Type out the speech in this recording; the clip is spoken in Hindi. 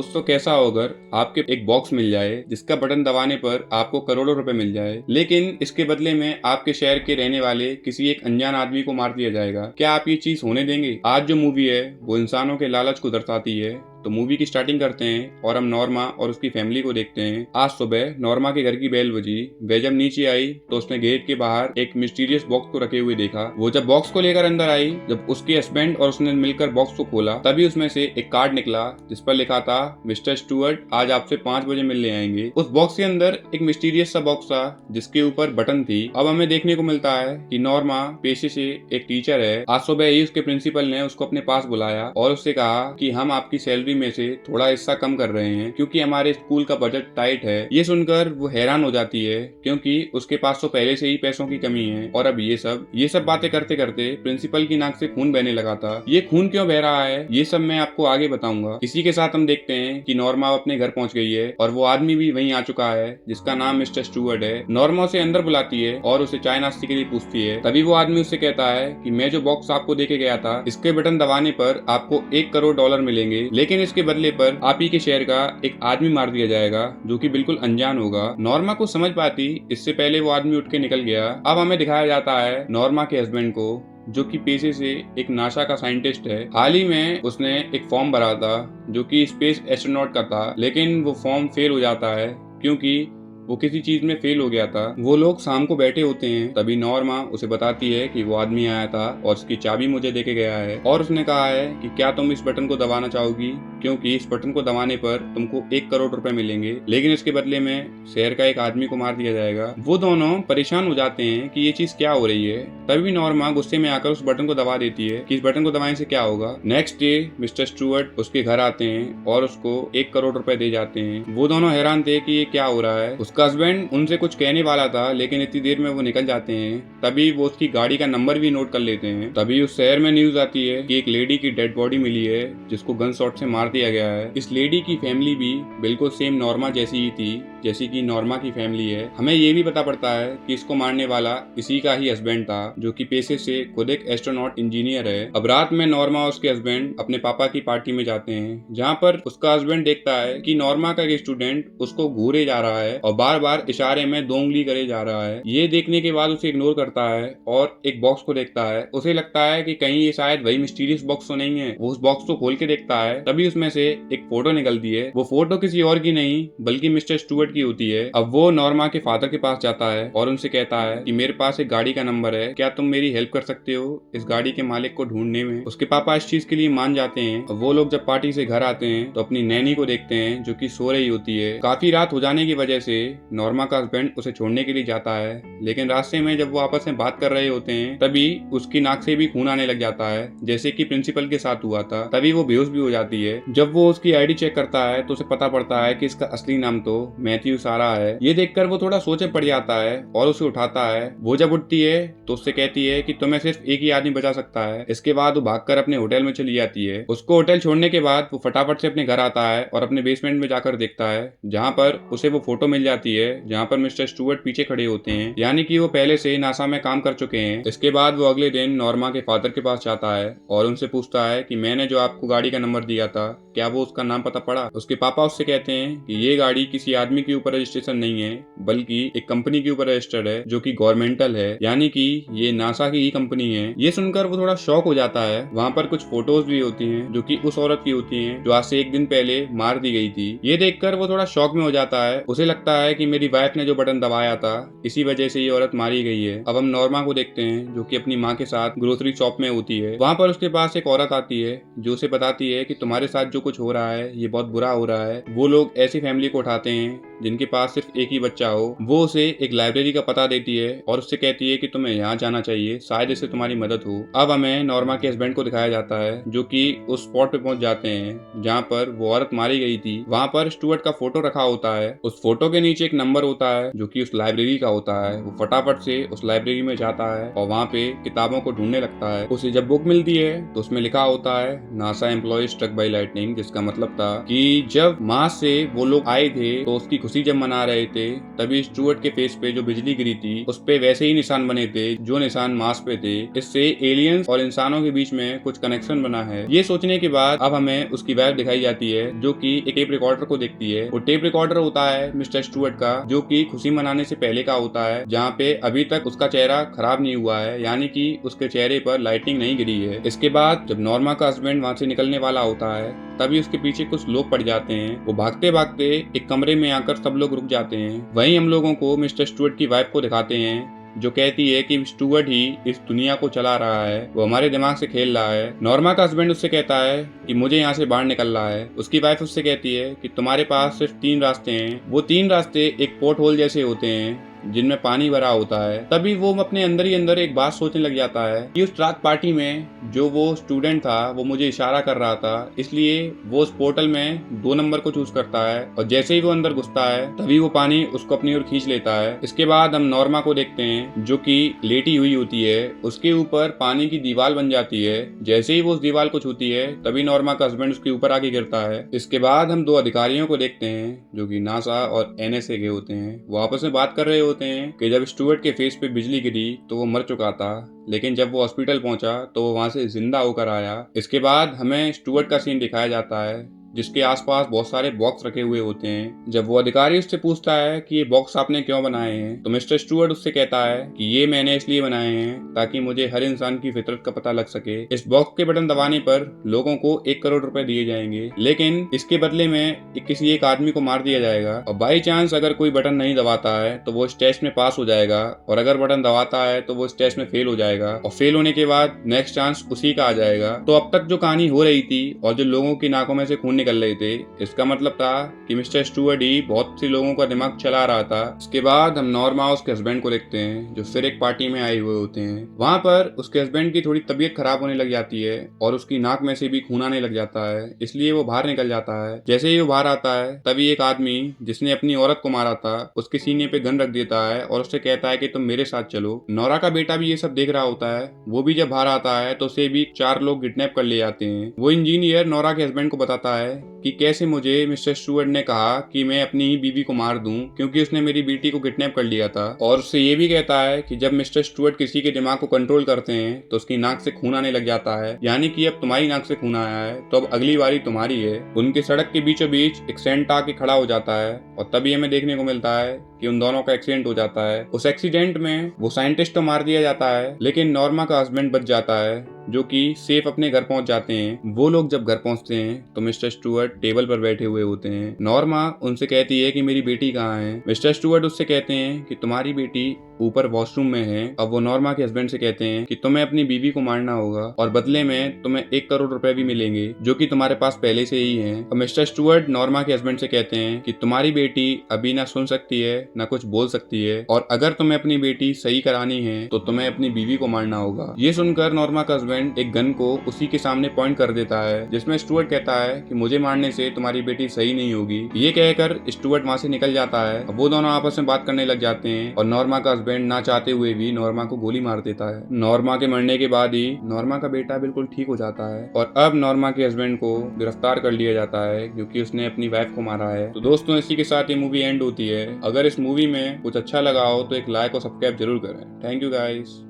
दोस्तों कैसा हो अगर आपके एक बॉक्स मिल जाए जिसका बटन दबाने पर आपको करोड़ों रुपए मिल जाए, लेकिन इसके बदले में आपके शहर के रहने वाले किसी एक अनजान आदमी को मार दिया जाएगा। क्या आप ये चीज होने देंगे? आज जो मूवी है वो इंसानों के लालच को दर्शाती है। तो मूवी की स्टार्टिंग करते हैं और हम नॉर्मा और उसकी फैमिली को देखते हैं। आज सुबह नॉर्मा के घर की बेल बजी। वह जब नीचे आई तो उसने गेट के बाहर एक मिस्टीरियस बॉक्स को रखे हुए देखा। वो जब बॉक्स को लेकर अंदर आई, जब उसके हस्बैंड और उसने मिलकर बॉक्स को खोला, तभी उसमें से एक कार्ड निकला जिस पर लिखा था, मिस्टर स्टुअर्ट आज आपसे 5 बजे मिलने आएंगे। उस बॉक्स के अंदर एक मिस्टीरियस सा बॉक्स था जिसके ऊपर बटन थी। अब हमें देखने को मिलता है कि नॉर्मा पेशे से एक टीचर है। आज सुबह ही उसके प्रिंसिपल ने उसको अपने पास बुलाया और उससे कहा कि हम आपकी सैलरी में से थोड़ा हिस्सा कम कर रहे हैं क्योंकि हमारे स्कूल का बजट टाइट है। ये सुनकर वो हैरान हो जाती है क्योंकि उसके पास तो पहले से ही पैसों की कमी है और अब ये सब बातें करते करते प्रिंसिपल की नाक से खून बहने लगा था। ये खून क्यों बह रहा है ये सब मैं आपको आगे बताऊंगा। इसी के साथ हम देखते हैं कि नॉर्मा अपने घर पहुंच गई है और वो आदमी भी वहीं आ चुका है जिसका नाम मिस्टर स्टुअर्ट है। नॉर्मा उसे अंदर बुलाती है और उसे चाय नाश्ते के लिए पूछती है। तभी वो आदमी उससे कहता है कि मैं जो बॉक्स आपको देके गया था, इसके बटन दबाने पर आपको $1 करोड़ मिलेंगे, लेकिन इसके बदले पर आप ही के शहर का एक आदमी मार दिया जाएगा जो कि बिल्कुल अनजान होगा। नॉर्मा को समझ पाती इससे पहले वो आदमी उठ के निकल गया। अब हमें दिखाया जाता है नॉर्मा के हस्बैंड को जो कि पेशे से एक नासा का साइंटिस्ट है। हाल ही में उसने एक फॉर्म भरा था जो कि स्पेस एस्ट्रोनॉट का था, लेकिन वो फॉर्म फेल हो जाता है क्योंकि वो किसी चीज में फेल हो गया था। वो लोग शाम को बैठे होते हैं, तभी नॉर्मा उसे बताती है कि वो आदमी आया था और उसकी चाबी मुझे देके गया है और उसने कहा है कि क्या तुम इस बटन को दबाना चाहोगी, क्योंकि इस बटन को दबाने पर तुमको $1 करोड़ मिलेंगे, लेकिन इसके बदले में शहर का एक आदमी को मार दिया जाएगा। वो दोनों परेशान हो जाते हैं कि ये चीज क्या हो रही है। तभी नॉर्मा गुस्से में आकर उस बटन को दबा देती है कि इस बटन को दबाने से क्या होगा। नेक्स्ट डे मिस्टर स्टुअर्ट उसके घर आते हैं और उसको $1 करोड़ दे जाते हैं। वो दोनों हैरान थे कि ये क्या हो रहा है। उसका हस्बैंड उनसे कुछ कहने वाला था, लेकिन इतनी देर में वो निकल जाते हैं। तभी वो उसकी गाड़ी का नंबर भी नोट कर लेते हैं। तभी उस शहर में न्यूज आती है कि एक लेडी की डेड बॉडी मिली है जिसको गन शॉट से मार दिया गया है। इस लेडी की फैमिली भी बिल्कुल सेम नॉर्मा जैसी ही थी जैसी कि नॉर्मा की फैमिली है। हमें ये भी पता पड़ता है कि इसको मारने वाला इसी का ही हस्बैंड था जो कि पेशे से खुद एक एस्ट्रोनॉट इंजीनियर है। अब रात में नॉर्मा और उसके हस्बैंड अपने पापा की पार्टी में जाते हैं, जहाँ पर उसका हस्बैंड देखता है कि नॉर्मा का एक स्टूडेंट उसको घूरे जा रहा है और बार बार इशारे में 2 उंगली करे जा रहा है। ये देखने के बाद उसे इग्नोर करता है और एक बॉक्स को देखता है। उसे लगता है कि कहीं ये शायद वही मिस्टीरियस बॉक्स तो नहीं है। वो उस बॉक्स को खोल के देखता है, तभी उसमें से एक फोटो निकलती है। वो फोटो किसी और की नहीं बल्कि मिस्टर स्टुअर्ट की होती है। अब वो नॉर्मा के फादर के पास जाता है और उनसे कहता है कि मेरे पास एक गाड़ी का नंबर है, क्या तुम मेरी हेल्प कर सकते हो इस गाड़ी के मालिक को ढूंढने में। उसके पापा इस चीज के लिए मान जाते हैं। अब वो लोग जब पार्टी से घर आते हैं तो अपनी नैनी को देखते हैं जो कि सो रही होती है। काफी रात हो जाने की वजह से नॉर्मा का हस्बैंड उसे छोड़ने के लिए जाता है, लेकिन रास्ते में जब वो आपस में बात कर रहे होते हैं तभी उसकी नाक से भी खून आने लग जाता है जैसे कि प्रिंसिपल के साथ हुआ था। तभी वो बेहोश भी हो जाती है। जब वो उसकी आईडी चेक करता है तो उसे पता पड़ता है कि इसका असली नाम तो मैथ्यू सारा है। ये देखकर वो थोड़ा सोचे पड़ जाता है और उसे उठाता है। वो जब उठती है तो उससे कहती है कि तुम्हें सिर्फ एक ही आदमी बचा सकता है। इसके बाद वो भागकर अपने होटल में चली जाती है। उसको होटल छोड़ने के बाद वो फटाफट से अपने घर आता है और अपने बेसमेंट में जाकर देखता है, जहाँ पर उसे वो फोटो मिल जाती है जहाँ पर मिस्टर स्टुअर्ट पीछे खड़े होते हैं, यानी कि वो पहले से नासा में काम कर चुके हैं। इसके बाद वो अगले दिन नॉर्मा के फादर के पास जाता है और उनसे पूछता है कि मैंने जो आपको गाड़ी का नंबर दिया था, क्या वो उसका नाम पता पड़ा। उसके पापा उससे कहते हैं कि ये गाड़ी किसी आदमी के ऊपर रजिस्ट्रेशन नहीं है बल्कि एक कंपनी के ऊपर रजिस्टर्ड है जो कि गवर्नमेंटल है, यानी कि ये नासा की ही कंपनी है। ये सुनकर वो थोड़ा शॉक हो जाता है। वहाँ पर कुछ फोटोज भी होती हैं जो कि उस औरत की होती हैं जो आज से 1 दिन पहले मार दी गई थी। ये देखकर वो थोड़ा शॉक में हो जाता है। उसे लगता है कि मेरी वाइफ ने जो बटन दबाया था इसी वजह से ये औरत मारी गई है। अब हम नॉर्मा को देखते हैं जो कि अपनी माँ के साथ ग्रोसरी शॉप में होती है। वहाँ पर उसके पास एक औरत आती है जो उसे बताती है कि तुम्हारे साथ जो कुछ हो रहा है ये बहुत बुरा हो रहा है। वो लोग ऐसी फैमिली को उठाते हैं जिनके पास सिर्फ एक ही बच्चा हो। वो उसे एक लाइब्रेरी का पता देती है और उससे कहती है कि तुम्हें यहाँ जाना चाहिए, शायद इससे तुम्हारी मदद हो। अब हमें नॉर्मा के हस्बैंड को दिखाया जाता है जो कि उस स्पॉट पे पहुंच जाते हैं जहाँ पर वो औरत मारी गई थी। वहाँ पर स्टुअर्ट का फोटो रखा होता है। उस फोटो के नीचे एक नंबर होता है जो कि उस लाइब्रेरी का होता है। वो फटाफट से उस लाइब्रेरी में जाता है और वहाँ पे किताबों को ढूंढने लगता है। उसे जब बुक मिलती है तो उसमें लिखा होता है NASA employee struck by lightning, जिसका मतलब था कि जब मार्स से वो लोग आए थे तो उसकी खुशी जब मना रहे थे तभी स्टुअर्ट के फेस पे जो बिजली गिरी थी उस पे वैसे ही निशान बने थे जो निशान मार्स पे थे। इससे एलियंस और इंसानों के बीच में कुछ कनेक्शन बना है। ये सोचने के बाद अब हमें उसकी वाइफ दिखाई जाती है जो कि एक टेप रिकॉर्डर को देखती है। वो टेप रिकॉर्डर होता है मिस्टर स्टुअर्ट का, जो कि खुशी मनाने से पहले का होता है, जहाँ पे अभी तक उसका चेहरा खराब नहीं हुआ है, यानी कि उसके चेहरे पर लाइटिंग नहीं गिरी है। इसके बाद जब नॉर्मा का हस्बैंड वहाँ से निकलने वाला होता है तभी उसके पीछे कुछ लोग पड़ जाते हैं। वो भागते भागते एक कमरे में आकर सब लोग रुक जाते हैं। वहीं हम लोगों को मिस्टर स्टुअर्ट की वाइफ को दिखाते हैं जो कहती है कि स्टुअर्ट ही इस दुनिया को चला रहा है, वो हमारे दिमाग से खेल रहा है। नॉर्मा का हस्बैंड उससे कहता है कि मुझे यहाँ से बाहर निकलना है। उसकी वाइफ उससे कहती है कि तुम्हारे पास सिर्फ 3 रास्ते हैं। वो 3 रास्ते एक पोर्ट होल जैसे होते हैं जिनमें पानी भरा होता है। तभी वो अपने अंदर ही अंदर एक बात सोचने लग जाता है कि उस रात पार्टी में जो वो स्टूडेंट था वो मुझे इशारा कर रहा था, इसलिए वो उस पोर्टल में 2 नंबर को चूज करता है और जैसे ही वो अंदर घुसता है तभी वो पानी उसको अपनी ओर खींच लेता है। इसके बाद हम नॉर्मा को देखते हैं जो कि लेटी हुई होती है, उसके ऊपर पानी की दीवार बन जाती है। जैसे ही वो उस दीवार को छूती है तभी नॉर्मा का हस्बैंड उसके ऊपर आके गिरता है। इसके बाद हम 2 अधिकारियों को देखते हैं जो कि नासा और एनएसए के होते हैं। वो आपस में बात कर रहे होते हैं कि जब स्टुअर्ट के फेस पे बिजली गिरी तो वो मर चुका था, लेकिन जब वो हॉस्पिटल पहुंचा तो वो वहां से जिंदा होकर आया। इसके बाद हमें स्टुअर्ट का सीन दिखाया जाता है जिसके आसपास बहुत सारे बॉक्स रखे हुए होते हैं। जब वो अधिकारी उससे पूछता है कि ये बॉक्स आपने क्यों बनाए हैं तो मिस्टर स्टुअर्ट उससे कहता है कि ये मैंने इसलिए बनाए हैं ताकि मुझे हर इंसान की फितरत का पता लग सके। इस बॉक्स के बटन दबाने पर लोगों को 1 करोड़ रुपए दिए जाएंगे, लेकिन इसके बदले में किसी एक आदमी को मार दिया जाएगा और बाई चांस अगर कोई बटन नहीं दबाता है तो वो इस टेस्ट में पास हो जाएगा और अगर बटन दबाता है तो वो इस टेस्ट में फेल हो जाएगा और फेल होने के बाद नेक्स्ट चांस उसी का आ जाएगा। तो अब तक जो कहानी हो रही थी और जो लोगों की नाकों में से खून निकल रहे थे, इसका मतलब था कि मिस्टर स्टुअर्ट ही बहुत सी लोगों का दिमाग चला रहा था। इसके बाद हम नॉर्मा उसके हस्बैंड को देखते हैं जो फिर एक पार्टी में आए हुए होते हैं। वहां पर उसके हस्बैंड की थोड़ी तबीयत खराब होने लग जाती है और उसकी नाक में से भी खून आने लग जाता है, इसलिए वो बाहर निकल जाता है। जैसे ही वो बाहर आता है तभी एक आदमी जिसने अपनी औरत को मारा था उसके सीने पे गन रख देता है और उससे कहता है कि तुम मेरे साथ चलो। नौरा का बेटा भी ये सब देख रहा होता है। वो भी जब बाहर आता है तो उसे भी 4 लोग किडनैप कर ले जाते हैं। वो इंजीनियर नौरा के हस्बैंड को बताता है कि कैसे मुझे मिस्टर स्टुअर्ट ने कहा कि मैं अपनी ही बीवी को मार दूं क्योंकि उसने मेरी बेटी को किडनैप कर लिया था, और उससे ये भी कहता है कि जब मिस्टर स्टुअर्ट किसी के दिमाग को कंट्रोल करते हैं तो उसकी नाक से खून आने लग जाता है, यानी कि अब तुम्हारी नाक से खून आया है तो अब अगली बारी तुम्हारी है। उनके सड़क के बीचों बीच एक सेंट आके खड़ा हो जाता है और तभी हमें देखने को मिलता है कि उन दोनों का एक्सीडेंट हो जाता है। उस एक्सीडेंट में वो साइंटिस्ट तो मार दिया जाता है लेकिन नॉर्मा का हस्बैंड बच जाता है जो कि सेफ अपने घर पहुंच जाते हैं। वो लोग जब घर पहुंचते हैं तो मिस्टर स्टुअर्ट टेबल पर बैठे हुए होते हैं। नॉर्मा उनसे कहती है कि मेरी बेटी कहाँ है। मिस्टर स्टुअर्ट उससे कहते हैं कि तुम्हारी बेटी ऊपर वॉशरूम में है। अब वो नॉर्मा के हस्बैंड से कहते हैं कि तुम्हें अपनी बीवी को मारना होगा और बदले में तुम्हें 1 करोड़ रुपए भी मिलेंगे जो कि तुम्हारे पास पहले से ही हैं। और मिस्टर स्टुअर्ट नॉर्मा के हस्बैंड से कहते हैं कि तुम्हारी बेटी अभी ना सुन सकती है ना कुछ बोल सकती है और अगर तुम्हें अपनी बेटी सही करानी है तो तुम्हें अपनी बीवी को मारना होगा। ये सुनकर नॉर्मा का हस्बैंड एक गन को उसी के सामने पॉइंट कर देता है जिसमें स्टुअर्ट कहता है कि मुझे मारने से तुम्हारी बेटी सही नहीं होगी। ये कहकर स्टुअर्ट वहां से निकल जाता है। वो दोनों आपस में बात करने लग जाते हैं और नॉर्मा का हस्बैंड ना चाहते हुए भी नॉर्मा को गोली मार देता है। नॉर्मा के मरने के बाद ही नॉर्मा का बेटा बिल्कुल ठीक हो जाता है और अब नॉर्मा के हस्बैंड को गिरफ्तार कर लिया जाता है क्योंकि उसने अपनी वाइफ को मारा है। तो दोस्तों इसी के साथ ये मूवी एंड होती है। अगर इस मूवी में कुछ अच्छा लगा हो तो एक लाइक और सब्सक्राइब जरूर करें। Thank you guys.